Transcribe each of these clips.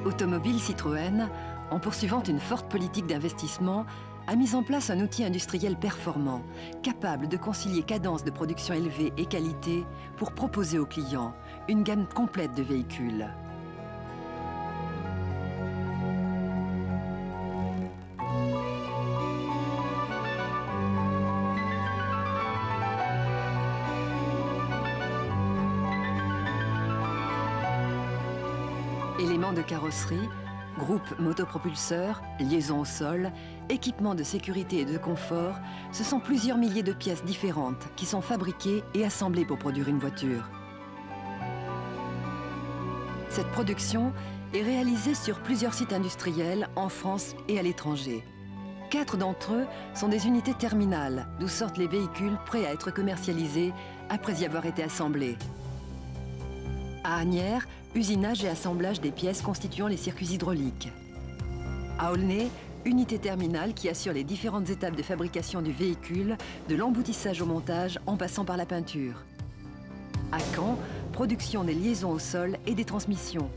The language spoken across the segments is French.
Automobile Citroën, en poursuivant une forte politique d'investissement, a mis en place un outil industriel performant, capable de concilier cadence de production élevée et qualité pour proposer aux clients une gamme complète de véhicules. Éléments de carrosserie, groupe motopropulseur, liaison au sol, équipements de sécurité et de confort, ce sont plusieurs milliers de pièces différentes qui sont fabriquées et assemblées pour produire une voiture. Cette production est réalisée sur plusieurs sites industriels en France et à l'étranger. 4 d'entre eux sont des unités terminales, d'où sortent les véhicules prêts à être commercialisés après y avoir été assemblés. À Asnières, usinage et assemblage des pièces constituant les circuits hydrauliques. À Aulnay, unité terminale qui assure les différentes étapes de fabrication du véhicule, de l'emboutissage au montage en passant par la peinture. À Caen, production des liaisons au sol et des transmissions.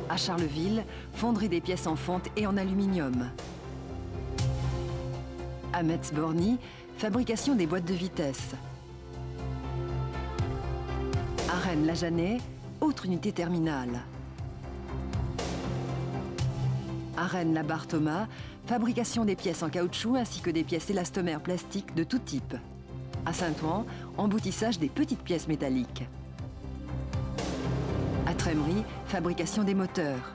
À Charleville, fonderie des pièces en fonte et en aluminium. À Metz-Borny, fabrication des boîtes de vitesse. À Rennes-la-Janée, autre unité terminale. À Rennes-la-Barre-Thomas, fabrication des pièces en caoutchouc ainsi que des pièces élastomères plastiques de tout type. À Saint-Ouen, emboutissage des petites pièces métalliques. À Trémery, fabrication des moteurs.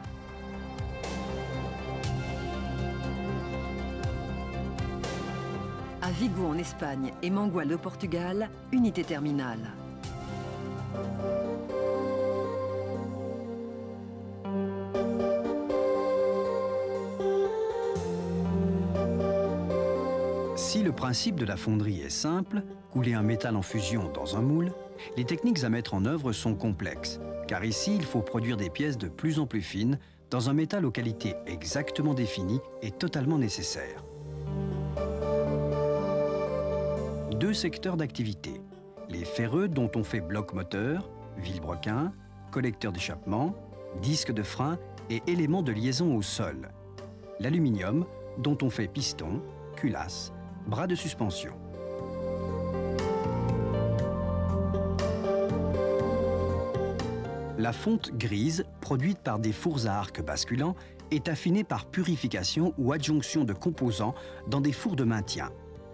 À Vigo en Espagne et Mangual au Portugal, unité terminale. Si le principe de la fonderie est simple, couler un métal en fusion dans un moule, les techniques à mettre en œuvre sont complexes, car ici, il faut produire des pièces de plus en plus fines dans un métal aux qualités exactement définies et totalement nécessaires. 2 secteurs d'activité. Les ferreux dont on fait bloc moteur, vilebrequin, collecteur d'échappement, disque de frein et éléments de liaison au sol. L'aluminium dont on fait piston, culasse, bras de suspension. La fonte grise, produite par des fours à arc basculants, est affinée par purification ou adjonction de composants dans des fours de maintien.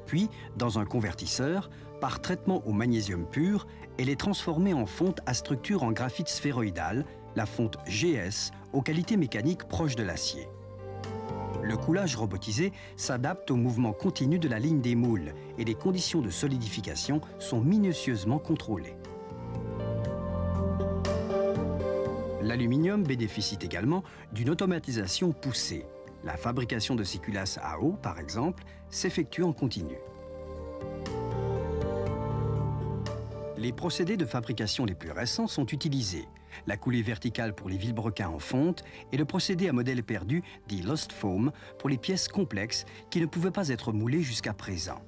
Puis, dans un convertisseur, par traitement au magnésium pur, elle est transformée en fonte à structure en graphite sphéroïdal, la fonte GS, aux qualités mécaniques proches de l'acier. Le coulage robotisé s'adapte au mouvement continu de la ligne des moules et les conditions de solidification sont minutieusement contrôlées. L'aluminium bénéficie également d'une automatisation poussée. La fabrication de ces culasses à eau, par exemple, s'effectue en continu. Les procédés de fabrication les plus récents sont utilisés. La coulée verticale pour les vilebrequins en fonte et le procédé à modèle perdu, dit Lost Foam, pour les pièces complexes qui ne pouvaient pas être moulées jusqu'à présent.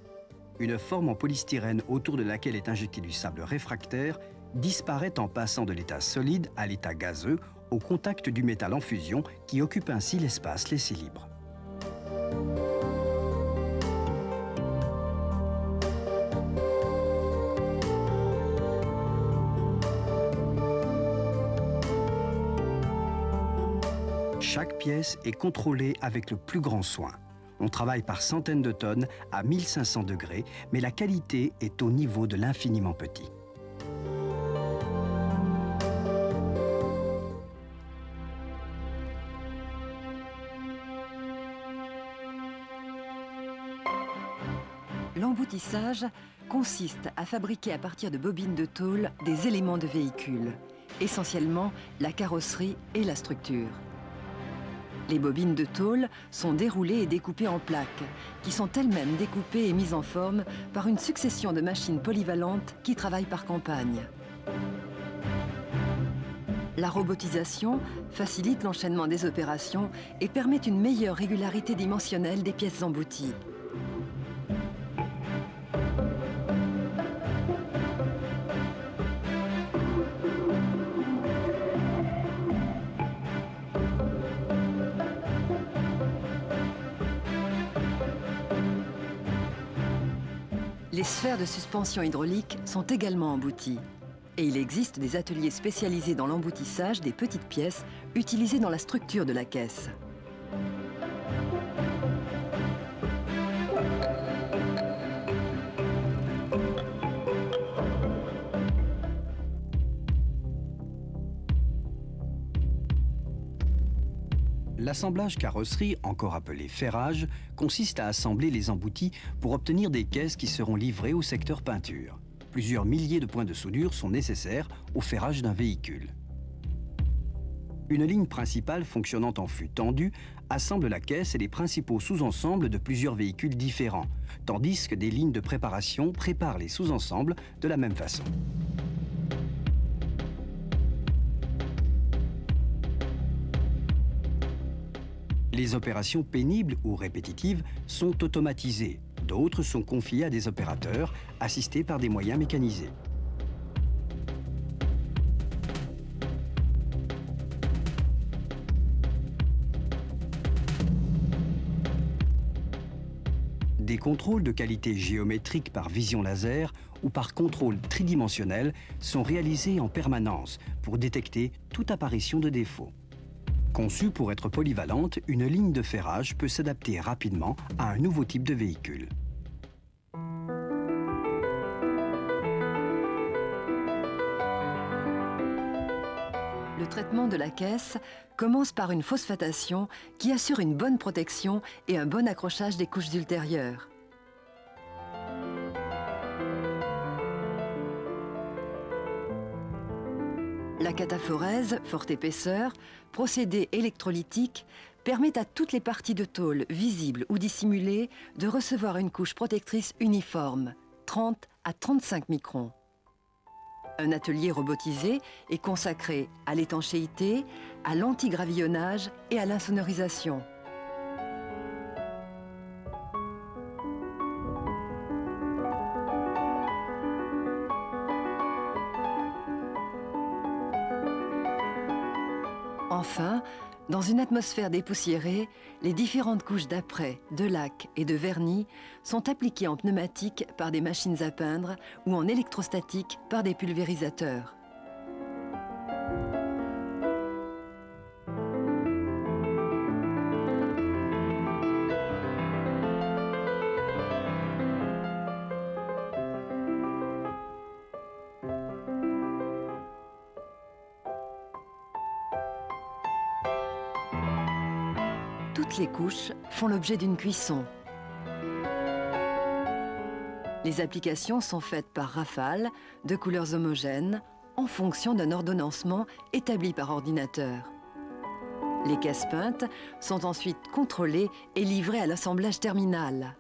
Une forme en polystyrène autour de laquelle est injecté du sable réfractaire disparaît en passant de l'état solide à l'état gazeux au contact du métal en fusion qui occupe ainsi l'espace laissé libre. Chaque pièce est contrôlée avec le plus grand soin. On travaille par centaines de tonnes à 1500 degrés, mais la qualité est au niveau de l'infiniment petit. L'emboutissage consiste à fabriquer à partir de bobines de tôle des éléments de véhicule, essentiellement la carrosserie et la structure. Les bobines de tôle sont déroulées et découpées en plaques, qui sont elles-mêmes découpées et mises en forme par une succession de machines polyvalentes qui travaillent par campagne. La robotisation facilite l'enchaînement des opérations et permet une meilleure régularité dimensionnelle des pièces embouties. Les sphères de suspension hydraulique sont également embouties. Et il existe des ateliers spécialisés dans l'emboutissage des petites pièces utilisées dans la structure de la caisse. L'assemblage carrosserie, encore appelé ferrage, consiste à assembler les emboutis pour obtenir des caisses qui seront livrées au secteur peinture. Plusieurs milliers de points de soudure sont nécessaires au ferrage d'un véhicule. Une ligne principale fonctionnant en flux tendu assemble la caisse et les principaux sous-ensembles de plusieurs véhicules différents, tandis que des lignes de préparation préparent les sous-ensembles de la même façon. Les opérations pénibles ou répétitives sont automatisées. D'autres sont confiées à des opérateurs, assistés par des moyens mécanisés. Des contrôles de qualité géométrique par vision laser ou par contrôle tridimensionnel sont réalisés en permanence pour détecter toute apparition de défaut. Conçue pour être polyvalente, une ligne de ferrage peut s'adapter rapidement à un nouveau type de véhicule. Le traitement de la caisse commence par une phosphatation qui assure une bonne protection et un bon accrochage des couches ultérieures. La cataphorèse, forte épaisseur, procédé électrolytique, permet à toutes les parties de tôle, visibles ou dissimulées, de recevoir une couche protectrice uniforme, 30 à 35 microns. Un atelier robotisé est consacré à l'étanchéité, à l'antigravillonnage et à l'insonorisation. Enfin, dans une atmosphère dépoussiérée, les différentes couches d'apprêt, de lac et de vernis sont appliquées en pneumatique par des machines à peindre ou en électrostatique par des pulvérisateurs. Toutes les couches font l'objet d'une cuisson. Les applications sont faites par rafale, de couleurs homogènes, en fonction d'un ordonnancement établi par ordinateur. Les caisses peintes sont ensuite contrôlées et livrées à l'assemblage terminal.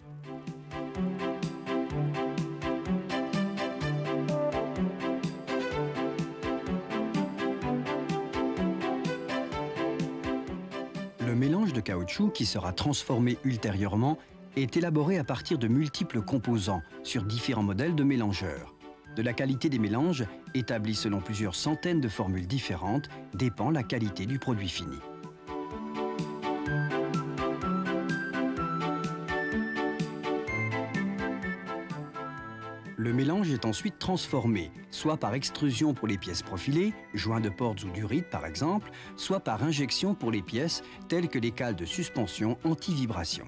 Le mélange de caoutchouc qui sera transformé ultérieurement est élaboré à partir de multiples composants sur différents modèles de mélangeurs. De la qualité des mélanges, établie selon plusieurs centaines de formules différentes, dépend la qualité du produit fini. Le mélange est ensuite transformé, soit par extrusion pour les pièces profilées, joints de portes ou d'urite par exemple, soit par injection pour les pièces telles que les cales de suspension anti-vibration.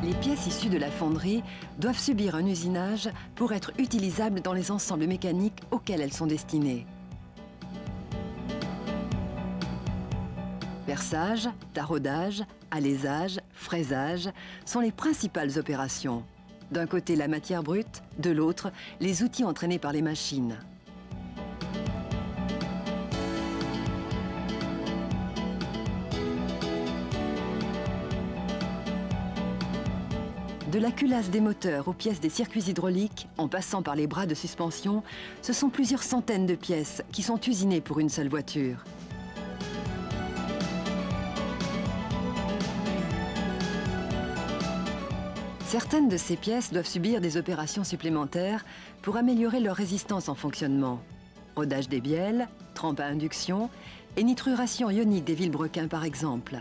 Les pièces issues de la fonderie doivent subir un usinage pour être utilisables dans les ensembles mécaniques auxquels elles sont destinées. Perçage, taraudage, alésage, fraisage sont les principales opérations. D'un côté la matière brute, de l'autre les outils entraînés par les machines. De la culasse des moteurs aux pièces des circuits hydrauliques, en passant par les bras de suspension, ce sont plusieurs centaines de pièces qui sont usinées pour une seule voiture. Certaines de ces pièces doivent subir des opérations supplémentaires pour améliorer leur résistance en fonctionnement. Rodage des bielles, trempe à induction et nitruration ionique des vilebrequins par exemple.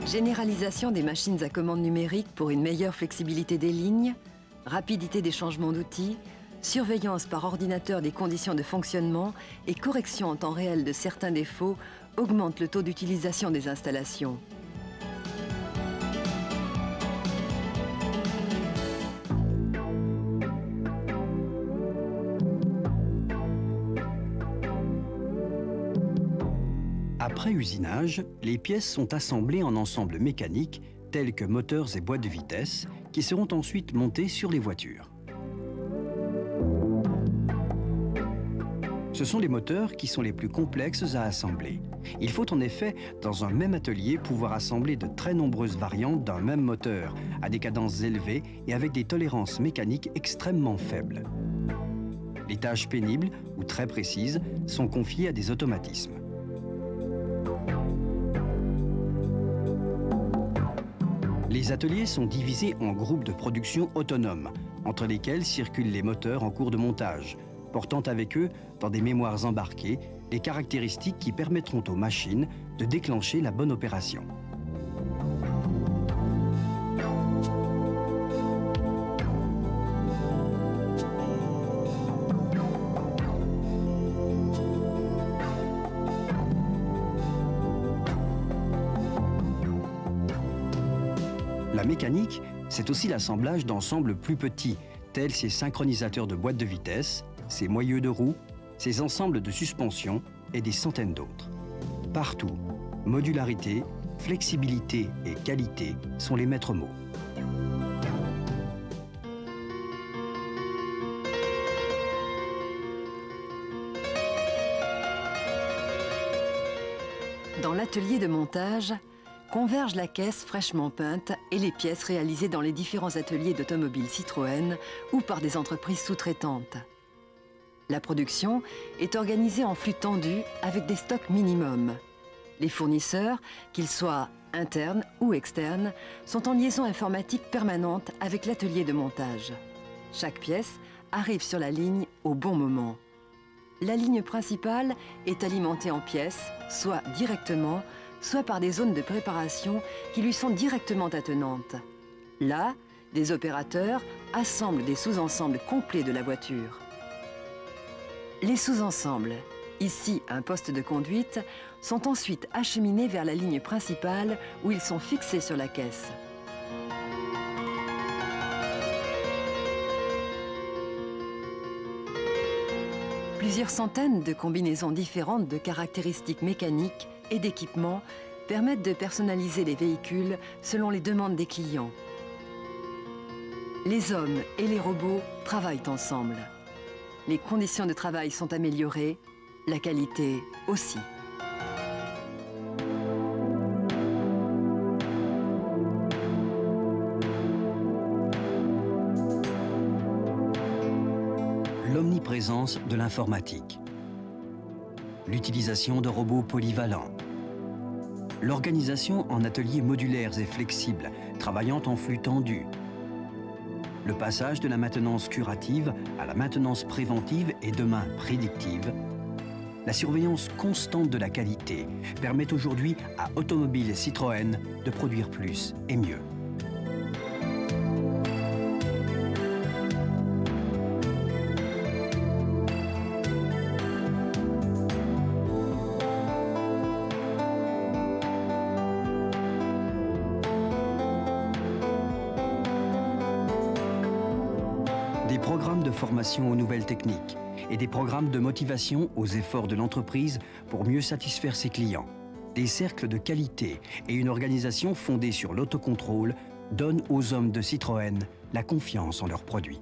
Généralisation des machines à commande numérique pour une meilleure flexibilité des lignes, rapidité des changements d'outils, surveillance par ordinateur des conditions de fonctionnement et correction en temps réel de certains défauts augmentent le taux d'utilisation des installations. Après usinage, les pièces sont assemblées en ensembles mécaniques tels que moteurs et boîtes de vitesse qui seront ensuite montés sur les voitures. Ce sont les moteurs qui sont les plus complexes à assembler. Il faut en effet, dans un même atelier, pouvoir assembler de très nombreuses variantes d'un même moteur, à des cadences élevées et avec des tolérances mécaniques extrêmement faibles. Les tâches pénibles ou très précises sont confiées à des automatismes. Les ateliers sont divisés en groupes de production autonomes, entre lesquels circulent les moteurs en cours de montage, portant avec eux, dans des mémoires embarquées, les caractéristiques qui permettront aux machines de déclencher la bonne opération. La mécanique, c'est aussi l'assemblage d'ensembles plus petits, tels ces synchronisateurs de boîtes de vitesse, ces moyeux de roues, ces ensembles de suspension et des centaines d'autres. Partout, modularité, flexibilité et qualité sont les maîtres mots. Dans l'atelier de montage, convergent la caisse fraîchement peinte et les pièces réalisées dans les différents ateliers d'automobiles Citroën ou par des entreprises sous-traitantes. La production est organisée en flux tendu avec des stocks minimums. Les fournisseurs, qu'ils soient internes ou externes, sont en liaison informatique permanente avec l'atelier de montage. Chaque pièce arrive sur la ligne au bon moment. La ligne principale est alimentée en pièces, soit directement, soit par des zones de préparation qui lui sont directement attenantes. Là, des opérateurs assemblent des sous-ensembles complets de la voiture. Les sous-ensembles, ici un poste de conduite, sont ensuite acheminés vers la ligne principale où ils sont fixés sur la caisse. Plusieurs centaines de combinaisons différentes de caractéristiques mécaniques et d'équipements permettent de personnaliser les véhicules selon les demandes des clients. Les hommes et les robots travaillent ensemble. Les conditions de travail sont améliorées, la qualité aussi. L'omniprésence de l'informatique. L'utilisation de robots polyvalents. L'organisation en ateliers modulaires et flexibles, travaillant en flux tendu. Le passage de la maintenance curative à la maintenance préventive et demain prédictive. La surveillance constante de la qualité permet aujourd'hui à Automobiles Citroën de produire plus et mieux. Des programmes de formation aux nouvelles techniques et des programmes de motivation aux efforts de l'entreprise pour mieux satisfaire ses clients. Des cercles de qualité et une organisation fondée sur l'autocontrôle donnent aux hommes de Citroën la confiance en leurs produits.